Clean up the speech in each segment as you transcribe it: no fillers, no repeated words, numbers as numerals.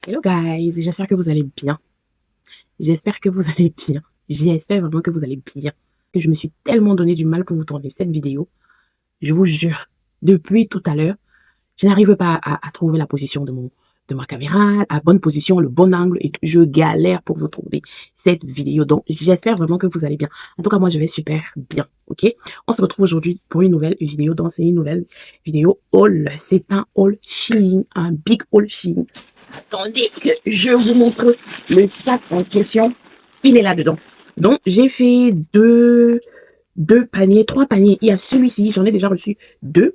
Hello guys, j'espère que vous allez bien. J'espère que vous allez bien. J'espère vraiment que vous allez bien. Que je me suis tellement donné du mal pour vous tourner cette vidéo. Je vous jure, depuis tout à l'heure, je n'arrive pas à trouver la position de ma caméra, la bonne position, le bon angle et tout. Je galère pour vous trouver cette vidéo. Donc, j'espère vraiment que vous allez bien. En tout cas, moi, je vais super bien. Ok? On se retrouve aujourd'hui pour une nouvelle vidéo. Donc, c'est une nouvelle vidéo haul. C'est un haul Shein, un big haul Shein. Attendez que je vous montre le sac en question. Il est là-dedans. Donc, j'ai fait deux paniers, trois paniers. Il y a celui-ci, j'en ai déjà reçu deux,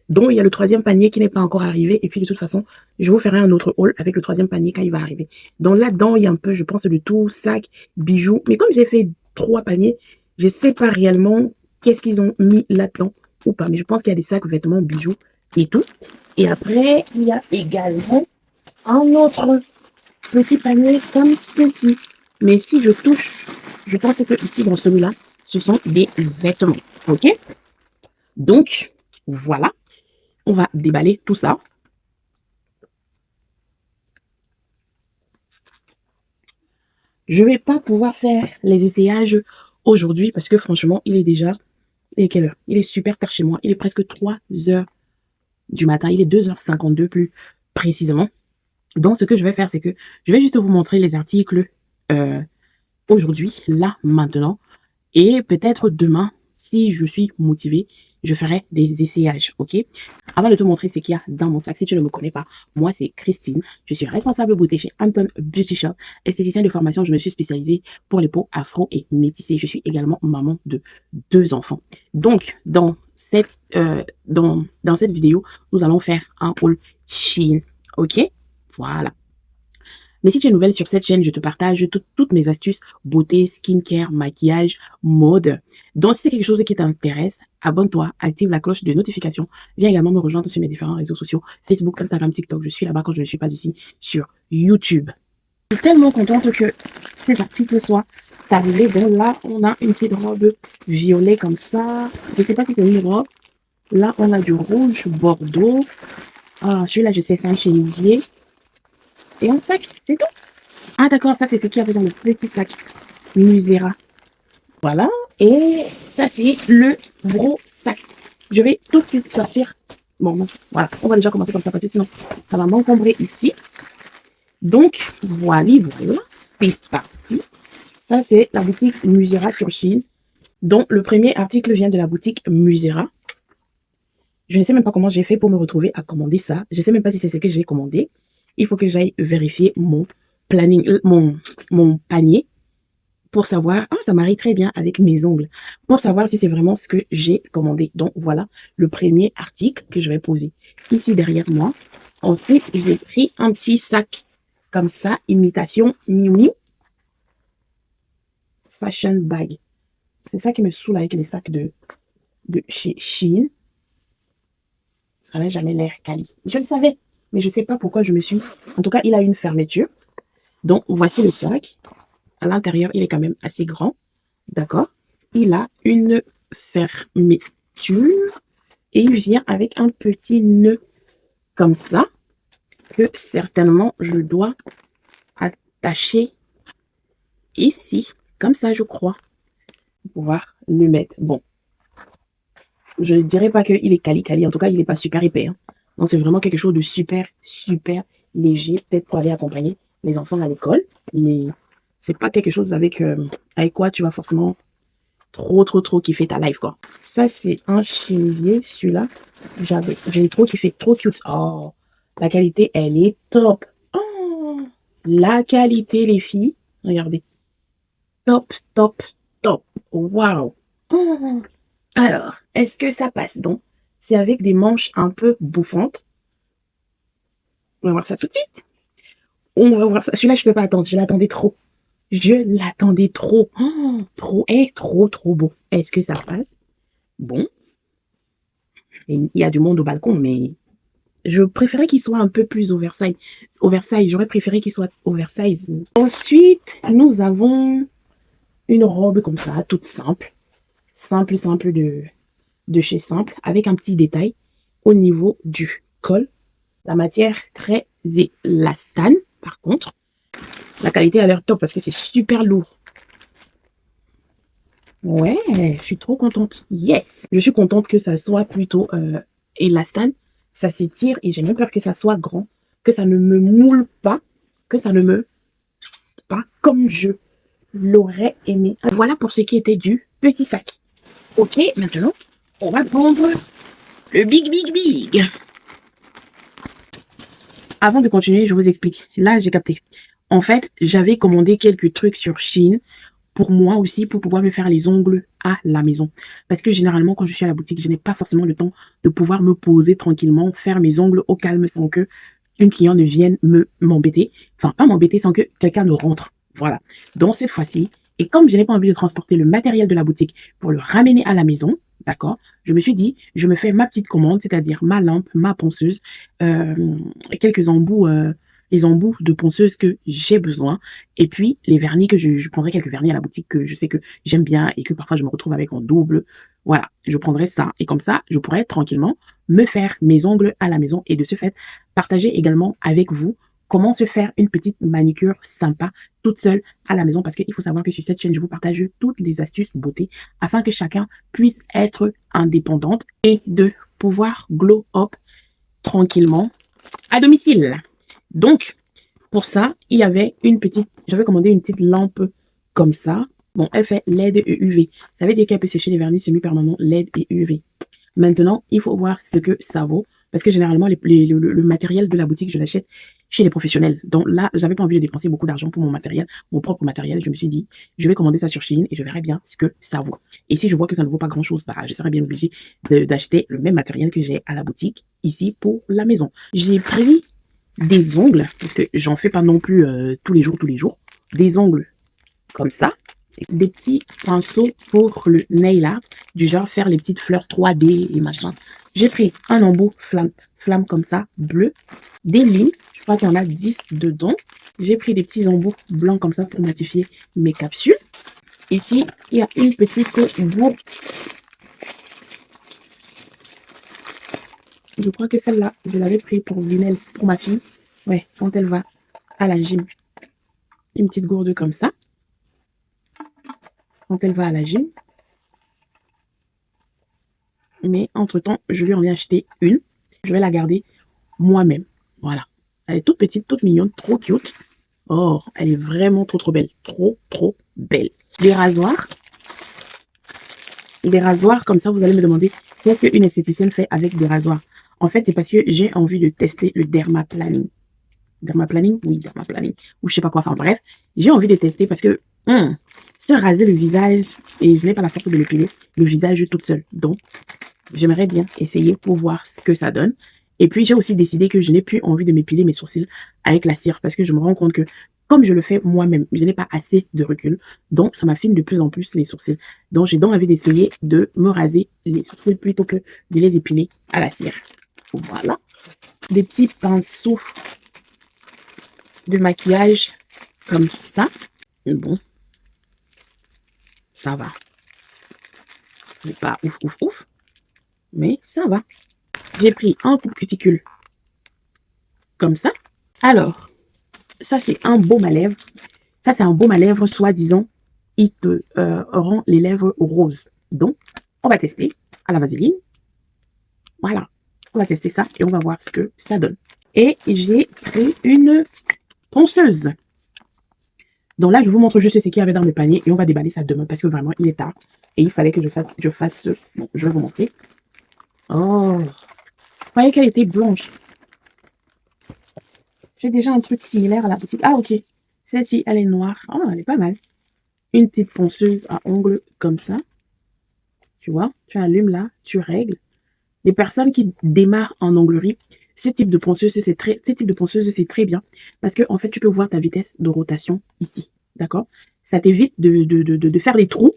dont il y a le troisième panier qui n'est pas encore arrivé. Et puis, de toute façon, je vous ferai un autre haul avec le troisième panier quand il va arriver. Donc, là-dedans, il y a un peu, je pense, de tout, sac, bijoux. Mais comme j'ai fait trois paniers, je ne sais pas réellement qu'est-ce qu'ils ont mis là-dedans ou pas. Mais je pense qu'il y a des sacs, vêtements, bijoux et tout. Et après, il y a également un autre petit panier comme ceci. Mais si je touche, je pense que ici, dans celui-là, ce sont des vêtements. OK? Donc, voilà. On va déballer tout ça. Je vais pas pouvoir faire les essayages aujourd'hui parce que franchement, il est déjà... Et quelle heure? Il est super tard chez moi. Il est presque 3 heures du matin. Il est 2h52 plus précisément. Donc, ce que je vais faire, c'est que je vais juste vous montrer les articles aujourd'hui, là, maintenant. Et peut-être demain, si je suis motivée, je ferai des essayages, ok? Avant de te montrer ce qu'il y a dans mon sac, si tu ne me connais pas, moi c'est Christine. Je suis responsable beauté chez Hampton Beauty Shop. Esthéticienne de formation, je me suis spécialisée pour les peaux afro et métissées. Je suis également maman de 2 enfants. Donc, dans cette vidéo, nous allons faire un haul Shein, ok? Voilà. Mais si tu es nouvelle sur cette chaîne, je te partage toutes mes astuces beauté, skincare, maquillage, mode. Donc, si c'est quelque chose qui t'intéresse, abonne-toi, active la cloche de notification. Viens également me rejoindre sur mes différents réseaux sociaux, Facebook, Instagram, TikTok. Je suis là-bas quand je ne suis pas ici sur YouTube. Je suis tellement contente que ces articles soient arrivés. Donc là, on a une petite robe violet comme ça. Je ne sais pas si c'est une robe. Là, on a du rouge bordeaux. Ah, celui-là, je sais, c'est un chemisier. Et un sac, c'est tout. Ah d'accord, ça c'est ce qu'il y avait dans le petit sac Musera. Voilà. Et ça c'est le gros sac. Je vais tout de suite sortir. Bon, non. Voilà. On va déjà commencer comme ça parce que sinon ça va m'encombrer ici. Donc, voilà. C'est parti. Ça c'est la boutique Musera sur Shein. Donc, le premier article vient de la boutique Musera. Je ne sais même pas comment j'ai fait pour me retrouver à commander ça. Je ne sais même pas si c'est ce que j'ai commandé. Il faut que j'aille vérifier mon planning, mon panier pour savoir, ah, ça marie très bien avec mes ongles, pour savoir si c'est vraiment ce que j'ai commandé. Donc, voilà le premier article que je vais poser ici derrière moi. Ensuite, j'ai pris un petit sac comme ça, imitation Miu Miu Fashion Bag. C'est ça qui me saoule avec les sacs de chez Shein. Ça n'a jamais l'air quali. Je le savais, mais je ne sais pas pourquoi je me suis... En tout cas, il a une fermeture. Donc, voici le sac. À l'intérieur, il est quand même assez grand. D'accord? Il a une fermeture et il vient avec un petit nœud comme ça que certainement je dois attacher ici. Comme ça, je crois. Pour pouvoir le mettre. Bon. Je ne dirais pas qu'il est quali-quali. En tout cas, il n'est pas super épais. Hein. Donc, c'est vraiment quelque chose de super, super léger. Peut-être pour aller accompagner les enfants à l'école. Mais c'est pas quelque chose avec quoi tu vas forcément trop kiffer ta life, quoi. Ça, c'est un chemisier. Celui-là, j'ai trop kiffé. Trop cute. Oh, la qualité, elle est top. Oh, la qualité, les filles. Regardez. Top, top, top. Waouh. Oh. Alors, est-ce que ça passe donc? C'est avec des manches un peu bouffantes. On va voir ça tout de suite. On va voir ça. Celui-là, je peux pas attendre. Je l'attendais trop. Je l'attendais trop. Oh, trop beau. Est-ce que ça passe? Bon. Il y a du monde au balcon, mais je préférais qu'il soit un peu plus oversize. J'aurais préféré qu'il soit oversize. Ensuite, nous avons une robe comme ça, toute simple. Simple de chez Simple, avec un petit détail au niveau du col. La matière très élastane. Par contre, la qualité a l'air top parce que c'est super lourd. Ouais, je suis trop contente. Yes! Je suis contente que ça soit plutôt élastane. Ça s'étire et j'ai même peur que ça soit grand, que ça ne me moule pas, que ça ne me pas comme je l'aurais aimé. Voilà pour ce qui était du petit sac. Ok, maintenant, on va prendre le big. Avant de continuer, je vous explique. Là, j'ai capté. En fait, j'avais commandé quelques trucs sur Shein pour moi aussi, pour pouvoir me faire les ongles à la maison. Parce que généralement, quand je suis à la boutique, je n'ai pas forcément le temps de pouvoir me poser tranquillement, faire mes ongles au calme sans que une cliente ne vienne m'embêter. Enfin, pas m'embêter sans que quelqu'un ne rentre. Voilà. Donc, cette fois-ci, et comme je n'ai pas envie de transporter le matériel de la boutique pour le ramener à la maison, d'accord, je me suis dit, je me fais ma petite commande, c'est-à-dire ma lampe, ma ponceuse, quelques embouts, les embouts de ponceuse que j'ai besoin, et puis les vernis que je prendrai quelques vernis à la boutique que je sais que j'aime bien et que parfois je me retrouve avec en double. Voilà, je prendrai ça. Et comme ça, je pourrais tranquillement me faire mes ongles à la maison et de ce fait, partager également avec vous comment se faire une petite manicure sympa toute seule à la maison parce qu'il faut savoir que sur cette chaîne, je vous partage toutes les astuces beauté afin que chacun puisse être indépendante et de pouvoir glow up tranquillement à domicile. Donc, pour ça, il y avait j'avais commandé une petite lampe comme ça. Bon, elle fait LED et UV. Ça veut dire qu'elle peut sécher les vernis semi-permanents LED et UV. Maintenant, il faut voir ce que ça vaut. Parce que généralement, le matériel de la boutique, je l'achète chez les professionnels. Donc là, j'avais pas envie de dépenser beaucoup d'argent pour mon matériel, mon propre matériel. Je me suis dit, je vais commander ça sur Shein et je verrai bien ce que ça vaut. Et si je vois que ça ne vaut pas grand-chose, bah, je serai bien obligée d'acheter le même matériel que j'ai à la boutique ici pour la maison. J'ai pris des ongles, parce que j'en fais pas non plus tous les jours, des ongles comme ça, des petits pinceaux pour le nail art, du genre faire les petites fleurs 3D et machin. J'ai pris un embout flamme comme ça, bleu, des lignes, je crois qu'il y en a 10 dedans. J'ai pris des petits embouts blancs comme ça pour matifier mes capsules. Ici, il y a une petite bourre. Je crois que celle-là, je l'avais pris pour Vinel, pour ma fille. Ouais, quand elle va à la gym. Une petite gourde comme ça. Quand elle va à la gym. Mais entre-temps, je lui en ai acheté une. Je vais la garder moi-même. Voilà. Elle est toute petite, toute mignonne, trop cute. Oh, elle est vraiment trop belle. Trop belle. Des rasoirs. Des rasoirs, comme ça, vous allez me demander qu'est-ce qu'une esthéticienne fait avec des rasoirs. En fait, c'est parce que j'ai envie de tester le dermaplaning. Dermaplaning? Oui, dermaplaning. Ou je sais pas quoi. Enfin bref, j'ai envie de tester parce que se raser le visage, et je n'ai pas la force de m'épiler le visage toute seule. Donc, j'aimerais bien essayer pour voir ce que ça donne. Et puis, j'ai aussi décidé que je n'ai plus envie de m'épiler mes sourcils avec la cire parce que je me rends compte que comme je le fais moi-même, je n'ai pas assez de recul. Donc, ça m'affine de plus en plus les sourcils. Donc, j'ai donc envie d'essayer de me raser les sourcils plutôt que de les épiler à la cire. Voilà. Des petits pinceaux de maquillage comme ça. Bon. Ça va. C'est pas ouf. Mais ça va. J'ai pris un coupe cuticule comme ça. Alors, ça c'est un baume à lèvres. Ça c'est un baume à lèvres, soi-disant, il te rend les lèvres roses. Donc, on va tester à la vaseline. Voilà. On va tester ça et on va voir ce que ça donne. Et j'ai pris une ponceuse. Donc là, je vous montre juste ce qu'il y avait dans le panier et on va déballer ça demain parce que vraiment, il est tard. Et il fallait que je fasse bon, je vais vous montrer. Oh, vous voyez qu'elle était blanche. J'ai déjà un truc similaire à la boutique. Ah, ok. Celle-ci, elle est noire. Oh, elle est pas mal. Une petite ponceuse à ongles comme ça. Tu vois, tu allumes là, tu règles. Les personnes qui démarrent en onglerie, ce type de ponceuse, c'est très bien. Parce que, en fait, tu peux voir ta vitesse de rotation ici. D'accord? Ça t'évite de faire des trous,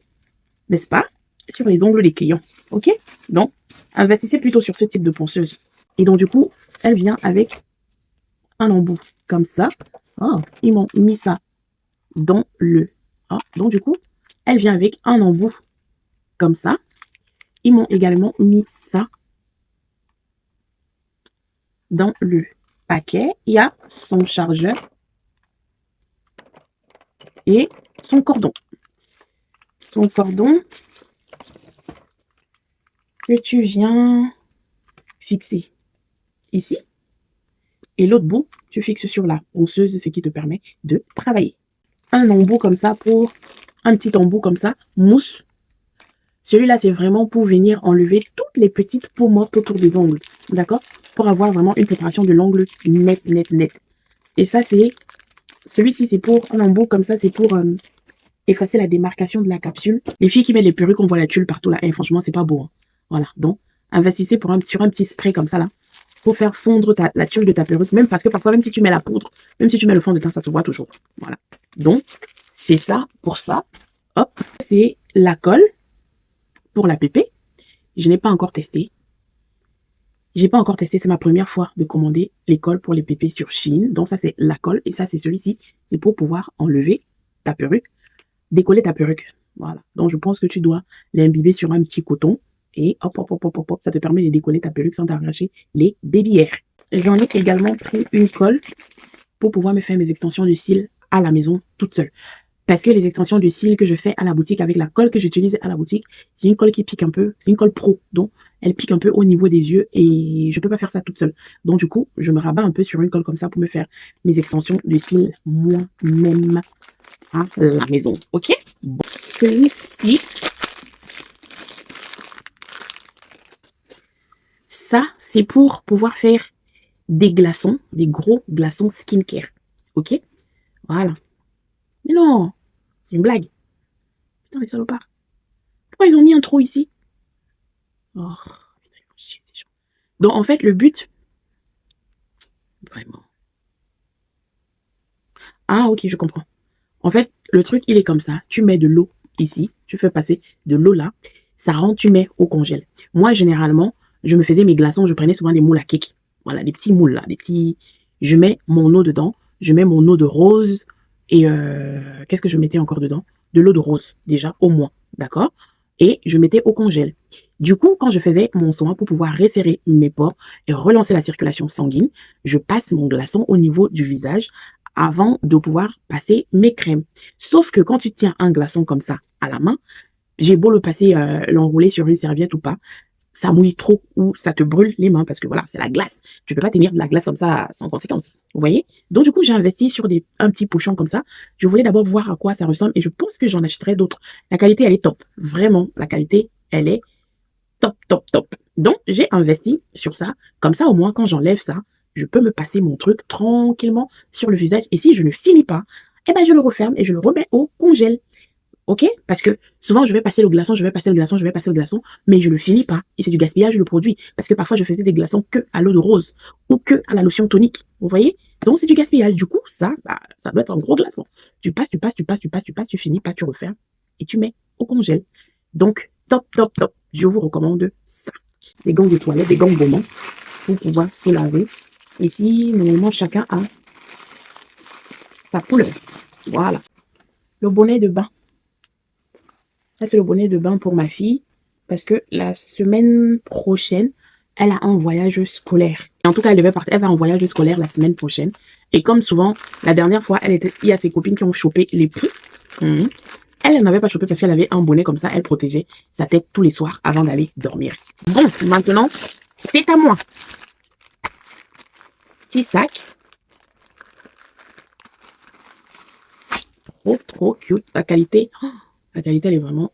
n'est-ce pas? Sur les ongles des clients. Ok? Donc, investissez plutôt sur ce type de ponceuse. Et donc, du coup, elle vient avec un embout comme ça. Oh, ils m'ont mis ça dans le... Oh, donc, du coup, elle vient avec un embout comme ça. Ils m'ont également mis ça dans le paquet. Il y a son chargeur et son cordon. Son cordon que tu viens fixer ici. Et l'autre bout, tu fixes sur la ponceuse, ce qui te permet de travailler. Un embout comme ça pour un petit embout comme ça, mousse. Celui-là, c'est vraiment pour venir enlever toutes les petites peaux mortes autour des ongles. D'accord? Pour avoir vraiment une préparation de l'ongle net, net, net. Et ça, c'est... Celui-ci, c'est pour un embout comme ça, c'est pour effacer la démarcation de la capsule. Les filles qui mettent les perruques, on voit la tulle partout là. Et franchement, c'est pas beau. Hein. Voilà. Donc, investissez sur un petit spray comme ça là. Pour faire fondre la tulle de ta perruque. Même parce que parfois, même si tu mets la poudre, même si tu mets le fond de teint, ça se voit toujours. Voilà. Donc, c'est ça pour ça. Hop. C'est la colle pour la pépé. Je n'ai pas encore testé. J'ai pas encore testé. C'est ma première fois de commander les colles pour les pépés sur Shein. Donc, ça, c'est la colle. Et ça, c'est celui-ci. C'est pour pouvoir enlever ta perruque. Décoller ta perruque. Voilà. Donc, je pense que tu dois l'imbiber sur un petit coton. Et hop, hop, hop, hop, hop, hop, ça te permet de décoller ta perruque sans t'arracher les babyères. J'en ai également pris une colle pour pouvoir me faire mes extensions de cils à la maison toute seule. Parce que les extensions de cils que je fais à la boutique avec la colle que j'utilise à la boutique, c'est une colle qui pique un peu. C'est une colle pro. Donc, elle pique un peu au niveau des yeux et je peux pas faire ça toute seule. Donc, du coup, je me rabats un peu sur une colle comme ça pour me faire mes extensions de cils moi-même à la maison. Ok? Bon. Celui-ci, ça, c'est pour pouvoir faire des glaçons, des gros glaçons skincare. Ok? Voilà. Mais non, c'est une blague. Putain, les salopards. Pourquoi ils ont mis un trou ici? Oh, putain, ils vont chier, ces gens. Donc, en fait, le but... Vraiment. Ah, ok, je comprends. En fait, le truc, il est comme ça. Tu mets de l'eau ici. Tu fais passer de l'eau là. Ça rend, tu mets au congèle. Moi, généralement, je me faisais mes glaçons. Je prenais souvent des moules à cake. Voilà, des petits moules là. Des petits... Je mets mon eau dedans. Je mets mon eau de rose. Et qu'est-ce que je mettais encore dedans? De l'eau de rose, déjà, au moins. D'accord? Et je mettais au congèle. Du coup, quand je faisais mon soin pour pouvoir resserrer mes pores et relancer la circulation sanguine, je passe mon glaçon au niveau du visage avant de pouvoir passer mes crèmes. Sauf que quand tu tiens un glaçon comme ça à la main, j'ai beau le passer, l'enrouler sur une serviette ou pas, ça mouille trop ou ça te brûle les mains parce que voilà, c'est la glace. Tu peux pas tenir de la glace comme ça sans conséquence. Vous voyez? Donc du coup, j'ai investi sur un petit pochon comme ça. Je voulais d'abord voir à quoi ça ressemble et je pense que j'en achèterai d'autres. La qualité, elle est top. Vraiment, la qualité, elle est top, top, top. Donc, j'ai investi sur ça. Comme ça, au moins, quand j'enlève ça, je peux me passer mon truc tranquillement sur le visage. Et si je ne finis pas, eh ben, je le referme et je le remets au congèle. Ok? Parce que souvent, je vais passer le glaçon, je vais passer le glaçon, je vais passer le glaçon, mais je le finis pas. Et c'est du gaspillage le produit. Parce que parfois, je faisais des glaçons que à l'eau de rose ou que à la lotion tonique. Vous voyez? Donc, c'est du gaspillage. Du coup, ça, bah, ça doit être un gros glaçon. Tu passes, tu passes, tu passes, tu passes, tu passes, tu finis pas, tu refermes et tu mets au congèle. Donc, top, top, top. Je vous recommande ça. Des gants de toilette, des gants gourmands pour pouvoir se laver. Ici, normalement, chacun a sa couleur. Voilà. Le bonnet de bain. Ça, c'est le bonnet de bain pour ma fille parce que la semaine prochaine, elle a un voyage scolaire. En tout cas, elle va en voyage scolaire la semaine prochaine. Et comme souvent, la dernière fois, il y a ses copines qui ont chopé les poux. Elle n'avait pas chopé parce qu'elle avait un bonnet comme ça. Elle protégeait sa tête tous les soirs avant d'aller dormir. Bon, maintenant, c'est à moi. Petit sac. Trop, trop cute. La qualité, elle est vraiment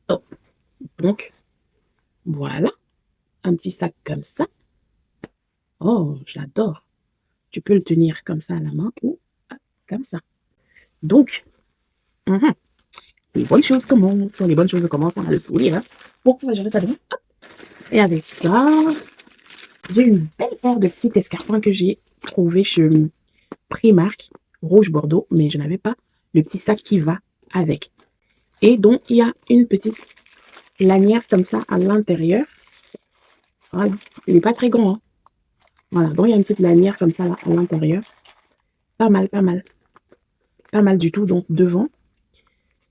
top. Donc, voilà. Un petit sac comme ça. Oh, j'adore. Tu peux le tenir comme ça à la main ou comme ça. Donc, les bonnes choses commencent. Quand les bonnes choses commencent, on a le sourire. Hein. Bon, on va gérer ça demain. Et avec ça, j'ai une belle paire de petits escarpins que j'ai trouvé chez Primark, rouge bordeaux, mais je n'avais pas le petit sac qui va avec. Et donc, il y a une petite lanière comme ça à l'intérieur. Voilà. Il n'est pas très grand. Hein. Voilà, donc il y a une petite lanière comme ça là, à l'intérieur. Pas mal, pas mal. Pas mal du tout. Donc, devant,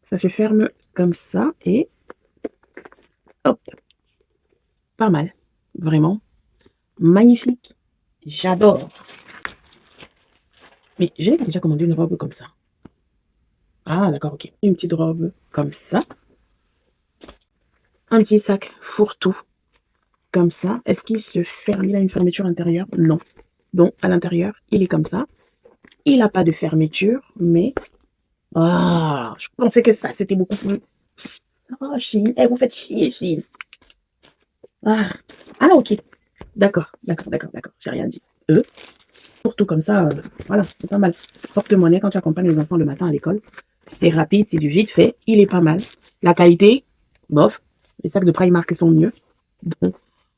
ça se ferme comme ça et hop. Pas mal. Vraiment. Magnifique. J'adore. Mais j'ai déjà commandé une robe comme ça. Ah, d'accord, ok. Une petite robe comme ça. Un petit sac fourre-tout comme ça. Est-ce qu'il se ferme? Il a une fermeture intérieure? Non. Donc, à l'intérieur, il est comme ça. Il n'a pas de fermeture, mais... Ah, je pensais que ça, c'était beaucoup plus... Oh, Chine, eh, vous faites chier, Chine. Ah, ah ok. D'accord, d'accord, d'accord, d'accord. J'ai rien dit. Surtout comme ça, voilà, c'est pas mal. Porte-monnaie quand tu accompagnes les enfants le matin à l'école. C'est rapide, c'est du vite fait. Il est pas mal. La qualité, bof. Les sacs de Primark sont mieux. Donc,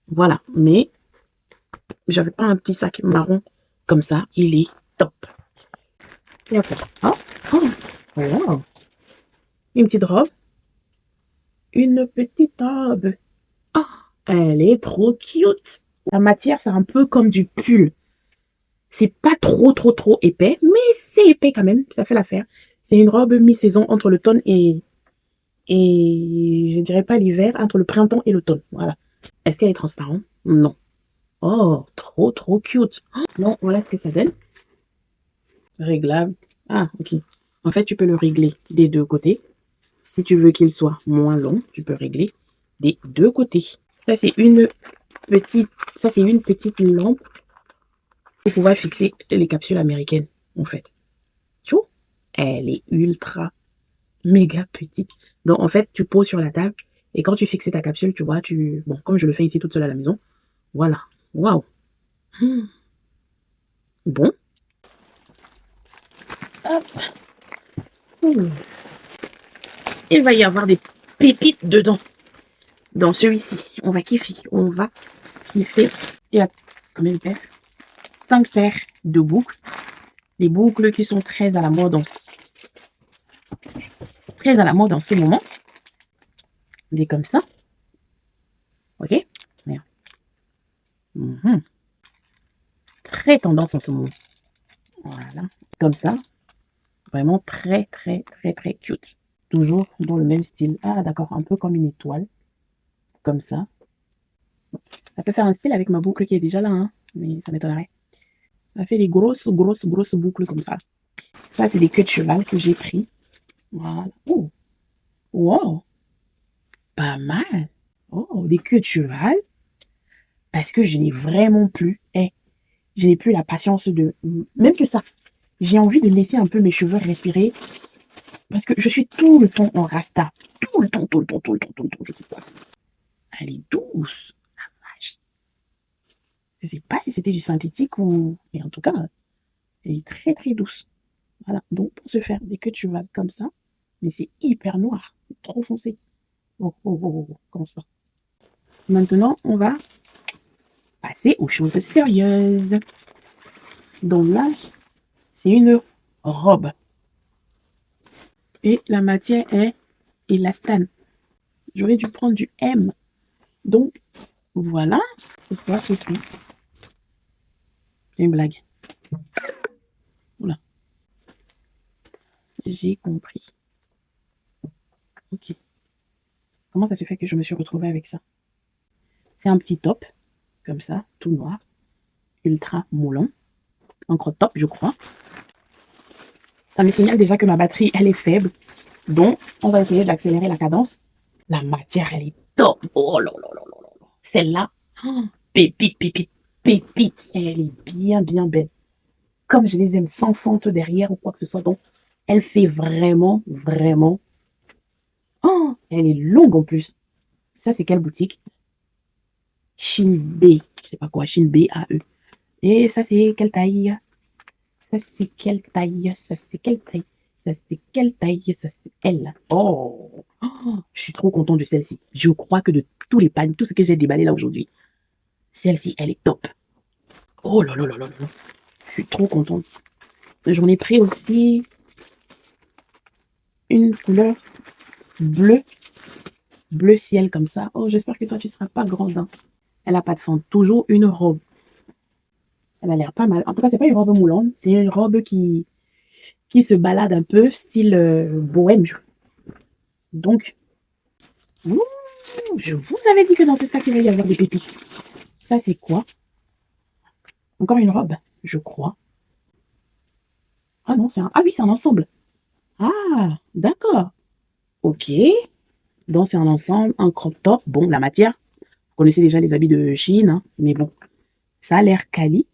voilà. Mais j'avais pas un petit sac marron comme ça. Il est top. Et après, oh, oh, wow. Une petite robe. Une petite robe. Oh, elle est trop cute. La matière, c'est un peu comme du pull. C'est pas trop épais, mais c'est épais quand même. Ça fait l'affaire. C'est une robe mi-saison entre l'automne et je dirais pas l'hiver, entre le printemps et l'automne. Voilà. Est-ce qu'elle est transparente? Non. Oh, trop cute. Oh, non, voilà ce que ça donne. Réglable. Ah, ok. En fait, tu peux le régler des deux côtés. Si tu veux qu'il soit moins long, tu peux régler des deux côtés. Ça, c'est une petite lampe pour pouvoir fixer les capsules américaines, en fait. Tu vois? Elle est ultra méga petite. Donc, en fait, tu poses sur la table et quand tu fixes ta capsule, tu vois, bon, comme je le fais ici toute seule à la maison, voilà. Waouh. Bon. Hop. Il va y avoir des pépites dedans. Dans celui-ci, on va kiffer. On va kiffer. Il y a combien de paires? 5 paires de boucles. Les boucles qui sont très à la mode en ce moment. Il est comme ça. Ok. Très tendance en ce moment. Voilà. Comme ça. Vraiment très cute. Toujours dans le même style. Ah, d'accord. Un peu comme une étoile. Comme ça. Ça peut faire un style avec ma boucle qui est déjà là, hein, mais ça m'étonnerait. Ça fait des grosses boucles comme ça. Ça, c'est des queues de cheval que j'ai pris. Voilà. Oh, wow. Pas mal. Oh, des queues de cheval. Parce que je n'ai vraiment plus, je n'ai plus la patience de, même que ça, j'ai envie de laisser un peu mes cheveux respirer parce que je suis tout le temps en rasta. Tout le temps, je sais pas. Elle est douce. La vache. Je sais pas si c'était du synthétique ou, mais en tout cas, elle est très douce. Voilà. Donc, pour se faire des queues de cheval comme ça, mais c'est hyper noir. C'est trop foncé. Comment ça? Maintenant, on va passer aux choses sérieuses. Donc là, c'est une robe. Et la matière est élastane. J'aurais dû prendre du M. Donc, voilà. Pourquoi ce truc? C'est une blague. Voilà. J'ai compris. Ok. Comment ça se fait que je me suis retrouvée avec ça? C'est un petit top, comme ça, tout noir, ultra moulant. Un crop top, je crois. Ça me signale déjà que ma batterie, elle est faible. Donc, on va essayer d'accélérer la cadence. La matière, elle est top. Oh là là là là là. Celle-là, oh, pépite. Elle est bien belle. Comme je les aime sans fente derrière ou quoi que ce soit. Donc, elle fait vraiment. Oh, elle est longue en plus. Ça, c'est quelle boutique? Chine B. Je sais pas quoi. Chine B, A-E. Et ça, c'est quelle taille? Ça, c'est quelle taille? Ça, c'est quelle taille? Ça, c'est quelle taille? Ça, c'est elle. Oh. Oh, je suis trop contente de celle-ci. Je crois que de tous les pagnes, tout ce que j'ai déballé là aujourd'hui, celle-ci, elle est top. Oh là là là là là. Je suis trop contente. J'en ai pris aussi une couleur bleu ciel comme ça. Oh, j'espère que toi, tu seras pas grande. Elle a pas de fente. Toujours une robe. Elle a l'air pas mal. En tout cas, c'est pas une robe moulante. C'est une robe qui se balade un peu, style bohème. Donc, je vous avais dit que dans ce sac, il va y avoir des pépites. Ça, c'est quoi? Encore une robe, je crois. Ah non, ah oui, c'est un ensemble. Ah, d'accord. Ok. Donc, c'est un ensemble, un crop top. Bon, la matière, vous connaissez déjà les habits de Chine, hein, mais bon, ça a l'air quali.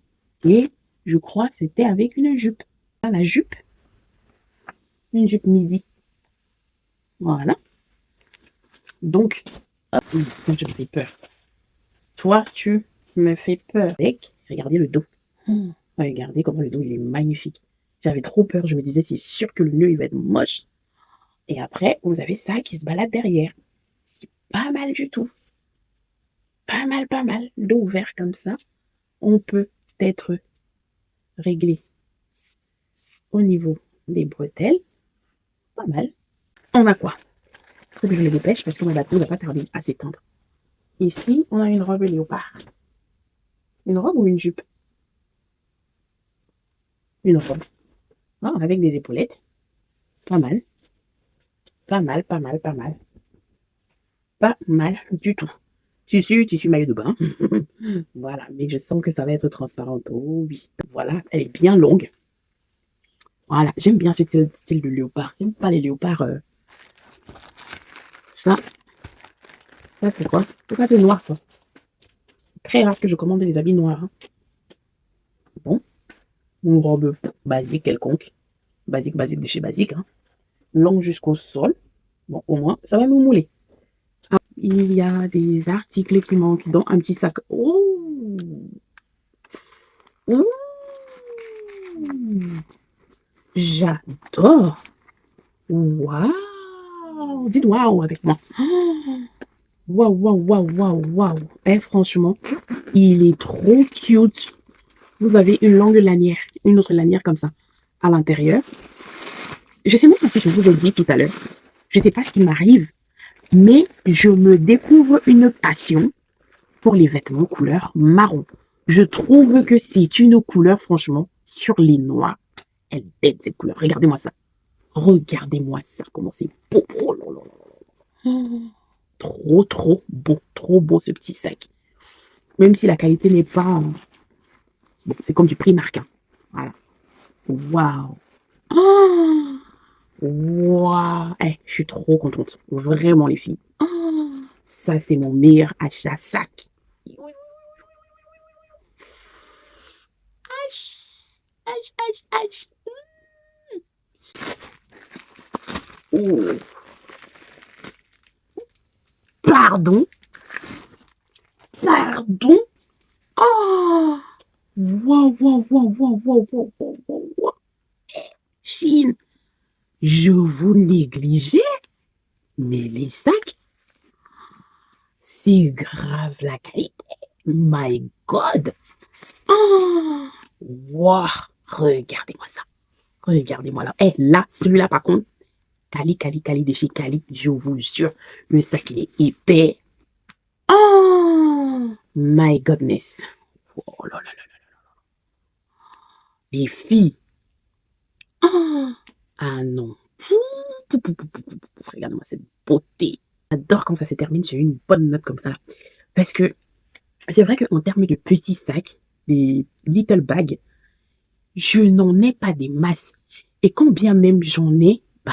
Et je crois que c'était avec une jupe. Ah, la jupe, une jupe midi. Voilà. Donc, hop, moi, je me fais peur. Toi, tu me fais peur. Avec, regardez le dos. Regardez comment le dos, il est magnifique. J'avais trop peur. Je me disais, c'est sûr que le nœud, il va être moche. Et après, vous avez ça qui se balade derrière. C'est pas mal du tout. Pas mal, pas mal. Dos ouvert comme ça. On peut être réglé au niveau des bretelles. Pas mal. On a quoi? Faut que je me dépêche parce que mon bateau ne va pas tarder à s'étendre. Ici, on a une robe léopard. Une robe ou une jupe? Une robe. Ah, avec des épaulettes. Pas mal. Pas mal, pas mal, pas mal. Pas mal du tout. Tissu maillot de bain. Voilà, mais je sens que ça va être transparent. Oh oui. Voilà, elle est bien longue. Voilà, j'aime bien ce style de léopard. J'aime pas les léopards. Ça, ça c'est quoi? C'est pas du noir, quoi. Très rare que je commande des habits noirs, hein. Bon, une robe basique quelconque. Basique, basique de chez basique, hein. Longue jusqu'au sol. Bon, au moins, ça va me mouler. Ah, il y a des articles qui manquent dans un petit sac. Oh! Ouh! J'adore! Waouh! Dites waouh avec moi. Waouh, waouh, waouh, waouh, waouh. Eh, franchement, il est trop cute. Vous avez une longue lanière, une autre lanière comme ça à l'intérieur. Je sais même pas si je vous ai dit tout à l'heure. Je sais pas ce qui m'arrive, mais je me découvre une passion pour les vêtements couleur marron. Je trouve que c'est une couleur, franchement, sur les noirs. Elle bête cette couleur. Regardez-moi ça. Regardez-moi ça. Comment c'est beau. Oh là là là. Trop, trop beau. Trop beau ce petit sac. Même si la qualité n'est pas... Bon, c'est comme du Primark, hein. Voilà. Waouh. Oh, waouh. Eh, je suis trop contente. Vraiment, les filles. Oh, ça, c'est mon meilleur achat sac. H, H, H. Oh, pardon. Pardon. Oh, waouh, waouh, waouh, waouh, waouh, waouh, waouh, waouh, waouh. Chine, je vous négligeais, mais les sacs, c'est grave la qualité. My God. Oh, wow. Regardez-moi ça. Regardez-moi là. Eh, là, celui-là, par contre, Cali, Cali, Cali de chez Cali, je vous jure, le sac, il est épais. Oh, my goodness. Oh là là là là. Les filles. Oh, ah non. Regardez-moi cette beauté. J'adore quand ça se termine sur une bonne note comme ça. Parce que c'est vrai qu'en termes de petits sacs, des little bags, je n'en ai pas des masses. Et quand bien même j'en ai, bah,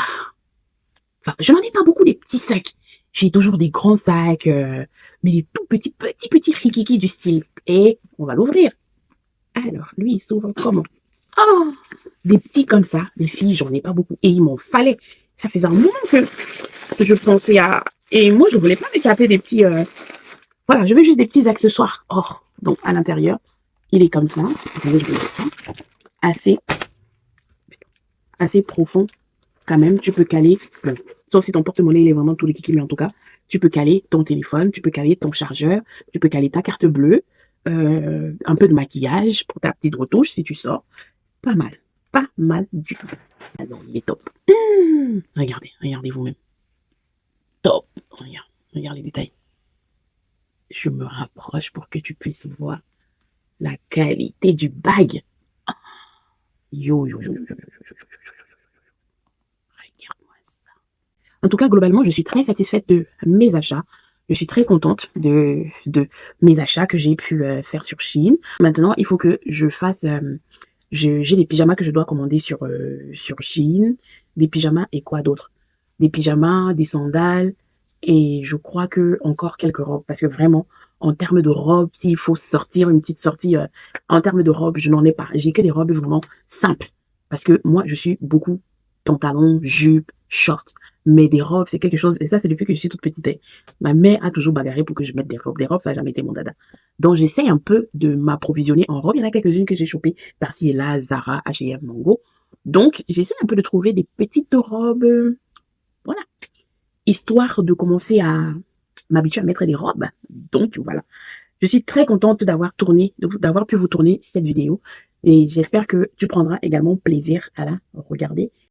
enfin, je n'en ai pas beaucoup des petits sacs. J'ai toujours des grands sacs, mais des tout petits rikiki du style. Et on va l'ouvrir. Alors, lui, il s'ouvre comment? Oh, des petits comme ça. Les filles, j'en ai pas beaucoup. Et il m'en fallait. Ça faisait un moment que je pensais à... Et moi, je voulais pas me taper des petits... Voilà, je veux juste des petits accessoires. Oh, donc à l'intérieur, il est comme ça. Attendez, je vais mettre ça. Assez, assez profond quand même. Tu peux caler, bon, sauf si ton porte-monnaie il est vraiment tout les kiki, mais en tout cas, tu peux caler ton téléphone, tu peux caler ton chargeur, tu peux caler ta carte bleue, un peu de maquillage pour ta petite retouche si tu sors. Pas mal. Pas mal du tout. Ah non, il est top. Regardez, regardez vous-même. Top. Regarde, regarde les détails. Je me rapproche pour que tu puisses voir la qualité du bag. Yo, yo, yo, yo, yo, yo, yo, yo, yo. Regarde-moi ça. En tout cas, globalement, je suis très satisfaite de mes achats. Je suis très contente de mes achats que j'ai pu faire sur Shein. Maintenant, il faut que je fasse... j'ai des pyjamas que je dois commander sur Shein. des pyjamas et quoi d'autre? Des pyjamas, des sandales et je crois que encore quelques robes parce que vraiment, en termes de robes, s'il faut sortir une petite sortie, en termes de robes, je n'en ai pas. J'ai que des robes vraiment simples parce que moi, je suis beaucoup pantalon, jupe, short. Mais des robes, c'est quelque chose, et ça, c'est depuis que je suis toute petite. Hein. Ma mère a toujours bagarré pour que je mette des robes. Les robes, ça n'a jamais été mon dada. Donc, j'essaie un peu de m'approvisionner en robes. Il y en a quelques-unes que j'ai chopées par-ci et là, Zara, H&M, Mango. Donc, j'essaie un peu de trouver des petites robes, voilà, histoire de commencer à m'habituer à mettre des robes. Donc, voilà. Je suis très contente d'avoir tourné, d'avoir pu vous tourner cette vidéo et j'espère que tu prendras également plaisir à la regarder.